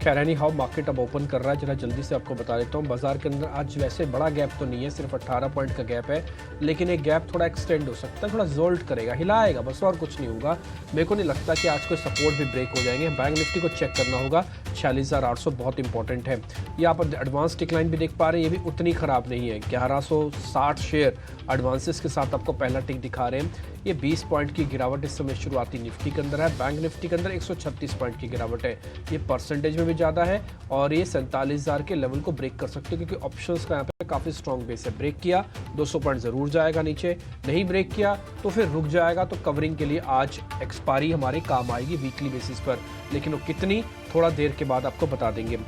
खैर any how market अब open कर रहा है, जरा जल्दी से आपको बता देता हूँ। बाजार के अंदर आज वैसे बड़ा गैप तो नहीं है, सिर्फ 18 पॉइंट का गैप है, लेकिन एक गैप थोड़ा एक्सटेंड हो सकता है, थोड़ा जोल्ट करेगा, हिलाएगा बस, और कुछ नहीं होगा। मेरे को नहीं लगता कि आज कोई सपोर्ट भी ब्रेक हो जाएंगे। बैंक निफ्टी को चेक करना होगा, 46,800 बहुत इंपॉर्टेंट है। ये आप एडवांस डिक्लाइन भी देख पा रहे हैं, ये भी उतनी खराब नहीं है। 1160 शेयर एडवांसेस के साथ आपको पहला टिक दिखा रहे हैं। ये 20 पॉइंट की गिरावट इस समय शुरुआती निफ्टी के अंदर है। बैंक निफ्टी के अंदर 136 पॉइंट की गिरावट है, ये परसेंटेज में भी ज़्यादा है और ये 47,000 के लेवल को ब्रेक कर सकते हैं, क्योंकि ऑप्शंस का यहाँ पे काफ़ी स्ट्रॉन्ग बेस है। ब्रेक किया 200 पॉइंट ज़रूर जाएगा नीचे, नहीं ब्रेक किया तो फिर रुक जाएगा। तो कवरिंग के लिए आज एक्सपायरी हमारे काम आएगी वीकली बेसिस पर, लेकिन वो कितनी थोड़ा देर के बाद आपको बता देंगे।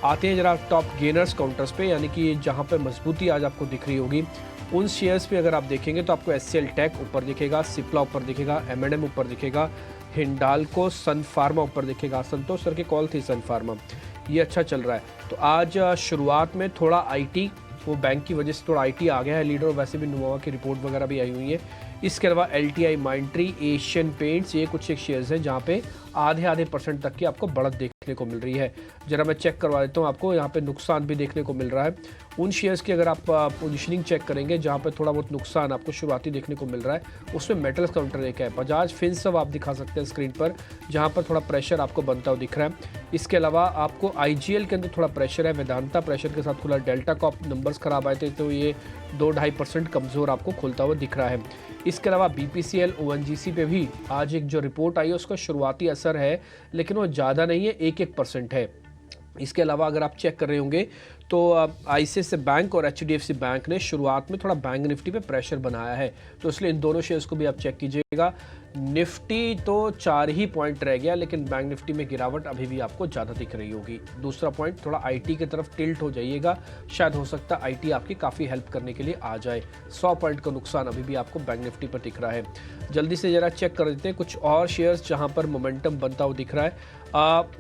आते हैं जरा टॉप गेनर्स काउंटर्स पे, यानी कि जहाँ पे मजबूती आज आपको दिख रही होगी उन शेयर्स पे अगर आप देखेंगे तो आपको एचसीएल टेक ऊपर दिखेगा, सिप्ला ऊपर दिखेगा, एमएनएम ऊपर दिखेगा, हिंडाल्को, सन फार्मा ऊपर दिखेगा। संतोष सर की कॉल थी सन फार्मा, ये अच्छा चल रहा है। तो आज शुरुआत में थोड़ा आईटी, वो बैंक की वजह से थोड़ा आईटी आ गया है लीडर, और वैसे भी नुमावा की रिपोर्ट वगैरह भी आई हुई है। इसके अलावा एलटीआई, माइंट्री, एशियन पेंट्स, ये कुछ एक शेयर्स हैं जहाँ पे आधे परसेंट तक की आपको बढ़त देखने को मिल रही है। जरा मैं चेक करवा देता हूँ आपको, यहाँ पे नुकसान भी देखने को मिल रहा है। उन शेयर्स की अगर आप पोजीशनिंग चेक करेंगे जहाँ पे थोड़ा बहुत नुकसान आपको शुरुआती देखने को मिल रहा है, उसमें मेटल्स काउंटर एक है, बजाज फिनसर्व आप दिखा सकते हैं स्क्रीन पर, जहाँ पर थोड़ा प्रेशर आपको बनता हुआ दिख रहा है। इसके अलावा आपको आईजीएल के अंदर थोड़ा प्रेशर है, वेदांता प्रेशर के साथ खुला, डेल्टा कॉप नंबर्स खराब आए थे तो ये 2-2.5% कमज़ोर आपको खुलता हुआ दिख रहा है। इसके अलावा बीपीसीएल, ओएनजीसी पे भी आज एक जो रिपोर्ट आई है उसका शुरुआती असर है, लेकिन वो ज़्यादा नहीं है, 1% है। इसके अलावा अगर आप चेक कर रहे होंगे तो आईसीआईसीआई बैंक और एचडीएफसी बैंक ने शुरुआत में थोड़ा बैंक निफ्टी पे प्रेशर बनाया है, तो इसलिए इन दोनों शेयर्स को भी आप चेक कीजिएगा। निफ्टी तो 4 ही पॉइंट रह गया, लेकिन बैंक निफ्टी में गिरावट अभी भी आपको ज़्यादा दिख रही होगी। दूसरा पॉइंट, थोड़ा आईटी की तरफ टिल्ट हो जाइएगा, शायद हो सकता है आईटी आपकी काफ़ी हेल्प करने के लिए आ जाए। 100 पॉइंट का नुकसान अभी भी आपको बैंक निफ्टी पर दिख रहा है। जल्दी से ज़रा चेक कर देते हैं कुछ और शेयर्स जहाँ पर मोमेंटम बनता हुआ दिख रहा है।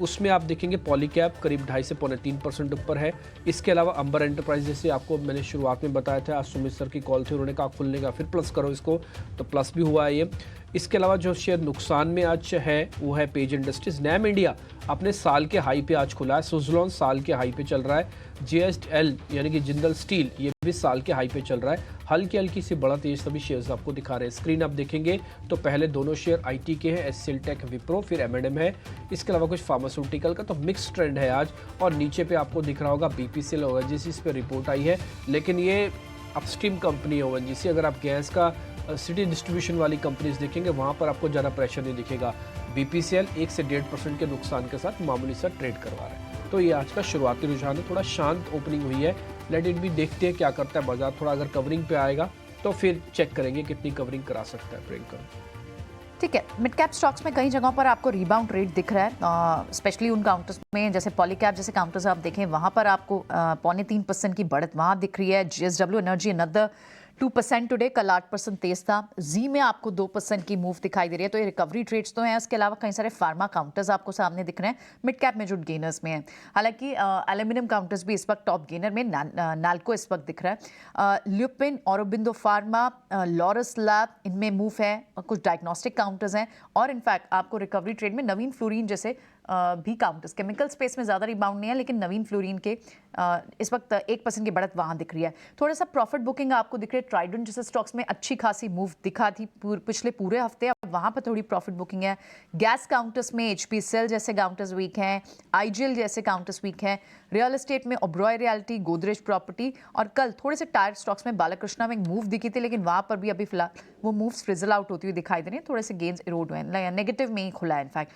उसमें आप देखेंगे पॉलीकैब करीब 2.5 से 3.25% ऊपर है। इसके अलावा अंबर एंटरप्राइज, जैसे आपको मैंने शुरुआत में बताया था, आज सुमित सर की कॉल थी, उन्होंने कहा खुलने का फिर प्लस करो इसको, तो प्लस भी हुआ है ये। इसके अलावा जो शेयर नुकसान में आज है वो है पेज इंडस्ट्रीज। नैम इंडिया अपने साल के हाई पे आज खुला है, सुजलॉन साल के हाई पे चल रहा है, जेएसएल यानी कि जिंदल स्टील ये भी साल के हाई पे चल रहा है। हल्की सी बढ़त ये सभी शेयर्स आपको दिखा रहे हैं। स्क्रीन आप देखेंगे तो पहले दोनों शेयर आईटी के हैं, एचसीएल टेक, विप्रो, फिर एमएनएम है। इसके अलावा कुछ फार्मास्यूटिकल का तो मिक्स ट्रेंड है आज, और नीचे पे आपको दिख रहा होगा बीपीसीएल, ओएनजीसी, इस पर रिपोर्ट आई है, लेकिन ये अपस्ट्रीम कंपनी है ओएनजीसी। अगर आप गैस का सिटी डिस्ट्रीब्यूशन वाली कंपनीज देखेंगे वहाँ पर आपको ज़्यादा प्रेशर नहीं दिखेगा। बीपीसीएल 1 से 1.5% के नुकसान के साथ मामूली सा ट्रेड करवा रहा है। तो ये आज का शुरुआती रुझान है, थोड़ा शांत ओपनिंग हुई है। लेट इट भी, देखते हैं क्या करता है बाजार। थोड़ा अगर कवरिंग पे आएगा तो फिर चेक करेंगे कितनी कवरिंग करा सकता है प्रियंका। ठीक है, मिड कैप स्टॉक्स में कई जगहों पर आपको रिबाउंड रेट दिख रहा है, स्पेशली उन काउंटर्स में जैसे पॉलीकैब जैसे काउंटर्स आप देखें वहाँ पर आपको 0.25% की बढ़त वहाँ दिख रही है। जीएसडब्ल्यू एनर्जी अनदर 2% टुडे, कल 8% तेज था। जी में आपको 2% की मूव दिखाई दे रही है, तो ये रिकवरी ट्रेड्स तो हैं। इसके अलावा कई सारे फार्मा काउंटर्स आपको सामने दिख रहे हैं मिड कैप में जो गेनर्स में हैं। हालांकि एल्यूमिनियम काउंटर्स भी इस वक्त टॉप गेनर में, नाल्को इस वक्त दिख रहा है। Lupin, Aurobindo pharma, Laurus lab, इनमें मूव है। कुछ डायग्नोस्टिक काउंटर्स हैं, और इनफैक्ट आपको रिकवरी ट्रेड में नवीन फ्लोरीन जैसे भी काउंटर्स, केमिकल स्पेस में ज़्यादा रिबाउंड नहीं है, लेकिन नवीन फ्लोरीन के इस वक्त 1% की बढ़त वहाँ दिख रही है। थोड़ा सा प्रॉफिट बुकिंग आपको दिख रही है। ट्राइडेंट जैसे स्टॉक्स में अच्छी खासी मूव दिखा थी पिछले पूरे हफ्ते, अब वहाँ पर थोड़ी प्रॉफिट बुकिंग है। गैस काउंटर्स में एचपीसीएल जैसे काउंटर्स वीक हैं, आईजीएल जैसे काउंटर्स वीक हैं। रियल एस्टेट में ओब्रॉय रियल्टी, गोदरेज प्रॉपर्टी, और कल थोड़े से टायर स्टॉक्स में बालाकृष्णा में एक मूव दिखी थी, लेकिन वहाँ पर भी अभी फिलहाल वो मूव्स फ्रिजल आउट होती हुई दिखाई दे रही है। थोड़े से गेन्स इरोड हुए हैं, नेगेटिव में ही खुला है इनफैक्ट।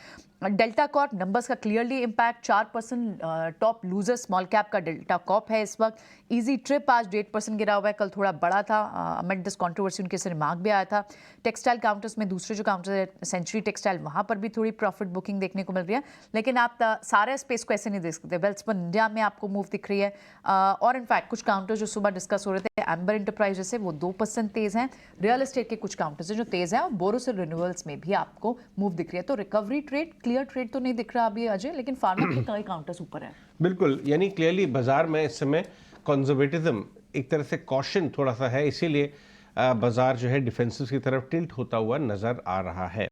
डेल्टा कॉर्प नंबर्स का clearly impact, 4% top loser small cap का डेल्टा कॉर्प है इस वक्त। इजी ट्रिप आज 1.5% गिरा हुआ है, कल थोड़ा बड़ा था, अमिड दिस कंट्रोवर्सी उनके से रिमार्क भी आया था। टेक्सटाइल काउंटर्स में दूसरे जो काउंटर है सेंचुरी टेक्सटाइल, वहाँ पर भी थोड़ी प्रॉफिट बुकिंग देखने को मिल रही है, लेकिन आप सारे स्पेस को ऐसे नहीं देख सकते। वेल्सपन इंडिया में आपको मूव दिख रही है, और इनफैक्ट कुछ काउंटर्स जो सुबह डिस्कस हो रहे थे एम्बर एंटरप्राइज जैसे, वो 2% तेज हैं। रियल एस्टेट के कुछ काउंटर्स जो तेज हैं, और बोरोसिल रिन्यूअल्स में भी आपको मूव दिख रही है। तो रिकवरी ट्रेड, क्लियर ट्रेड तो नहीं दिख रहा अभी अजय, लेकिन फार्मा के कई काउंटर्स ऊपर है। बिल्कुल, यानी क्लियरली बाजार में इस समय कंजर्वेटिज्म, एक तरह से कॉशन थोड़ा सा है, इसीलिए बाजार जो है डिफेंसिव की तरफ टिल्ट होता हुआ नजर आ रहा है।